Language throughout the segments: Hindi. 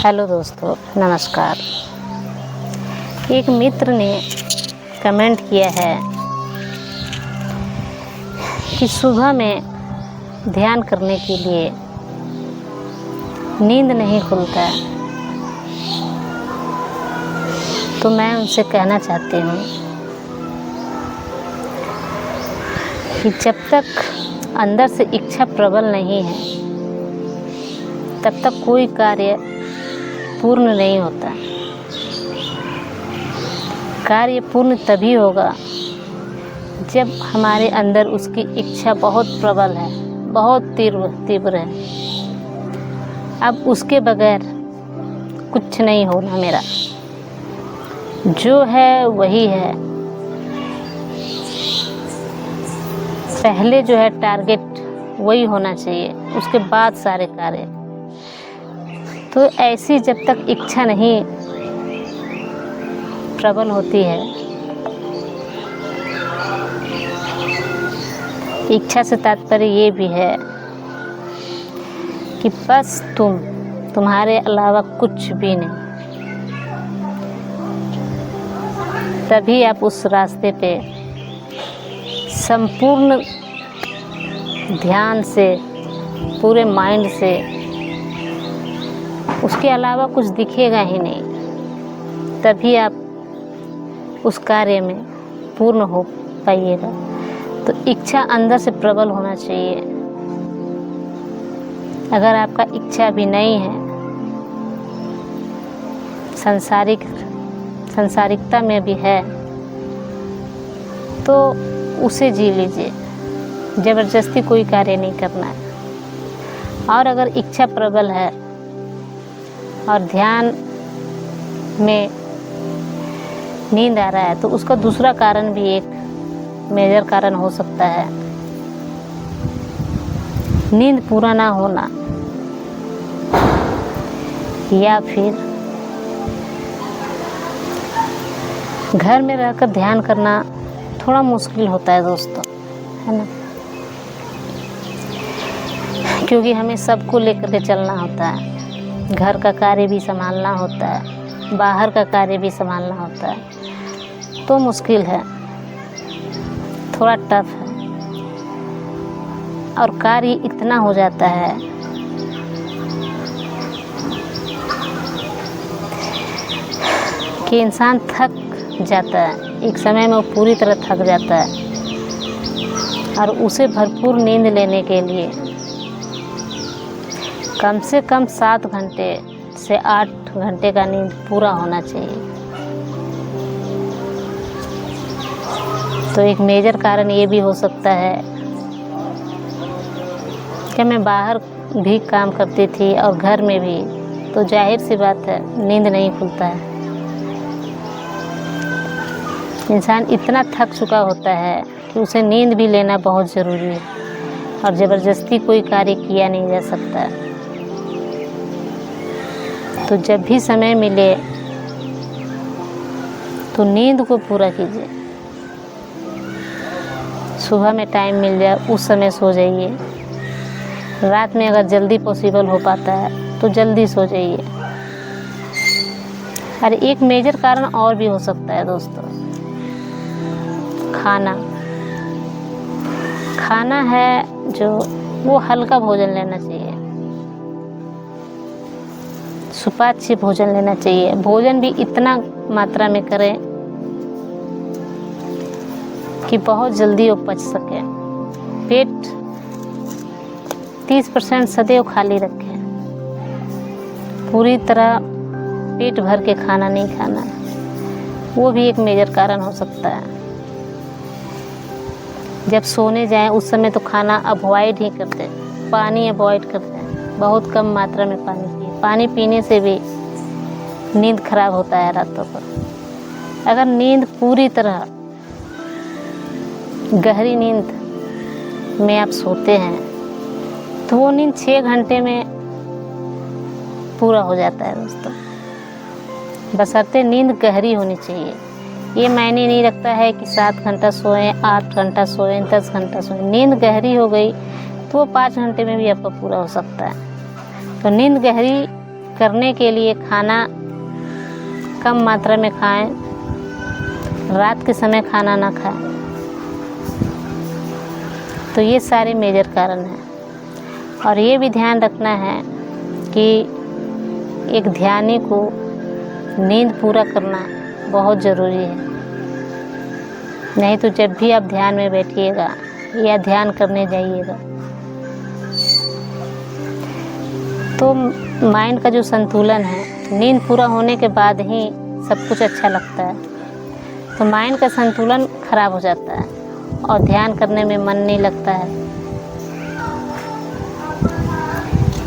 हेलो दोस्तों, नमस्कार। एक मित्र ने कमेंट किया है कि सुबह में ध्यान करने के लिए नींद नहीं खुलता है। तो मैं उनसे कहना चाहती हूँ कि जब तक अंदर से इच्छा प्रबल नहीं है तब तक कोई कार्य पूर्ण नहीं होता। कार्य पूर्ण तभी होगा जब हमारे अंदर उसकी इच्छा बहुत प्रबल है, बहुत तीव्र है। अब उसके बगैर कुछ नहीं होना। मेरा जो है वही है। पहले जो है टारगेट वही होना चाहिए, उसके बाद सारे कार्य। तो ऐसी जब तक इच्छा नहीं प्रबल होती है, इच्छा से तात्पर्य ये भी है कि बस तुम्हारे अलावा कुछ भी नहीं, तभी आप उस रास्ते पे संपूर्ण ध्यान से, पूरे माइंड से, उसके अलावा कुछ दिखेगा ही नहीं, तभी आप उस कार्य में पूर्ण हो पाइएगा। तो इच्छा अंदर से प्रबल होना चाहिए। अगर आपका इच्छा भी नहीं है, संसारिकता में भी है, तो उसे जी लीजिए। ज़बरदस्ती कोई कार्य नहीं करना है। और अगर इच्छा प्रबल है और ध्यान में नींद आ रहा है, तो उसका दूसरा कारण भी एक मेजर कारण हो सकता है, नींद पूरा ना होना, या फिर घर में रहकर ध्यान करना थोड़ा मुश्किल होता है दोस्तों, है ना। क्योंकि हमें सबको लेकर के चलना होता है। घर का कार्य भी संभालना होता है, बाहर का कार्य भी संभालना होता है, तो मुश्किल है, थोड़ा टफ है। और कार्य इतना हो जाता है कि इंसान थक जाता है। एक समय में वो पूरी तरह थक जाता है, और उसे भरपूर नींद लेने के लिए कम से कम 7 घंटे से 8 घंटे का नींद पूरा होना चाहिए। तो एक मेजर कारण ये भी हो सकता है कि मैं बाहर भी काम करती थी और घर में भी, तो जाहिर सी बात है नींद नहीं खुलता है। इंसान इतना थक चुका होता है कि उसे नींद भी लेना बहुत ज़रूरी है, और ज़बरदस्ती कोई कार्य किया नहीं जा सकता। तो जब भी समय मिले तो नींद को पूरा कीजिए। सुबह में टाइम मिल जाए उस समय सो जाइए। रात में अगर जल्दी पॉसिबल हो पाता है तो जल्दी सो जाइए। और एक मेजर कारण और भी हो सकता है दोस्तों, खाना है जो, वो हल्का भोजन लेना चाहिए, सुपाच्य भोजन लेना चाहिए। भोजन भी इतना मात्रा में करें कि बहुत जल्दी वो पच सके। पेट 30% सदैव खाली रखें, पूरी तरह पेट भर के खाना नहीं खाना, वो भी एक मेजर कारण हो सकता है। जब सोने जाएं उस समय तो खाना अवॉइड ही करते, पानी अवॉइड करते हैं, बहुत कम मात्रा में पानी पिए। पानी पीने से भी नींद खराब होता है रातों को। अगर नींद पूरी तरह गहरी नींद में आप सोते हैं तो वो नींद 6 घंटे में पूरा हो जाता है दोस्तों। बशर्ते नींद गहरी होनी चाहिए। ये मायने नहीं रखता है कि 7 घंटा सोएं, 8 घंटा सोएं, 10 घंटा सोएं। नींद गहरी हो गई तो वो 5 घंटे में भी आपका पूरा हो सकता है। तो नींद गहरी करने के लिए खाना कम मात्रा में खाएं, रात के समय खाना ना खाएं। तो ये सारे मेजर कारण हैं। और ये भी ध्यान रखना है कि एक ध्यानी को नींद पूरा करना बहुत ज़रूरी है। नहीं तो जब भी आप ध्यान में बैठिएगा या ध्यान करने जाइएगा तो माइंड का जो संतुलन है, नींद पूरा होने के बाद ही सब कुछ अच्छा लगता है, तो माइंड का संतुलन खराब हो जाता है और ध्यान करने में मन नहीं लगता है।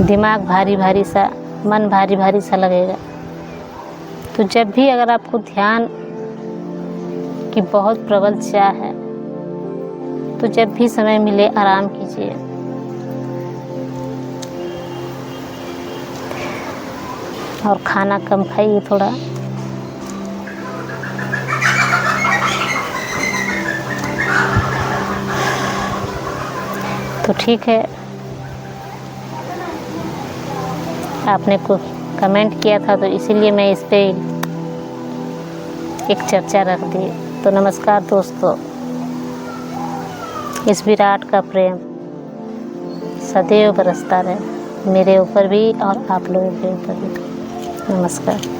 दिमाग भारी भारी सा, मन भारी भारी सा लगेगा। तो जब भी अगर आपको ध्यान की बहुत प्रबल चाह है तो जब भी समय मिले आराम कीजिए। और खाना कम खाइए थोड़ा। तो ठीक है, आपने कुछ कमेंट किया था तो इसीलिए मैं इस पे एक चर्चा रख दी। तो नमस्कार दोस्तों, इस विराट का प्रेम सदैव बरसता रहे मेरे ऊपर भी और आप लोगों के ऊपर भी। नमस्कार।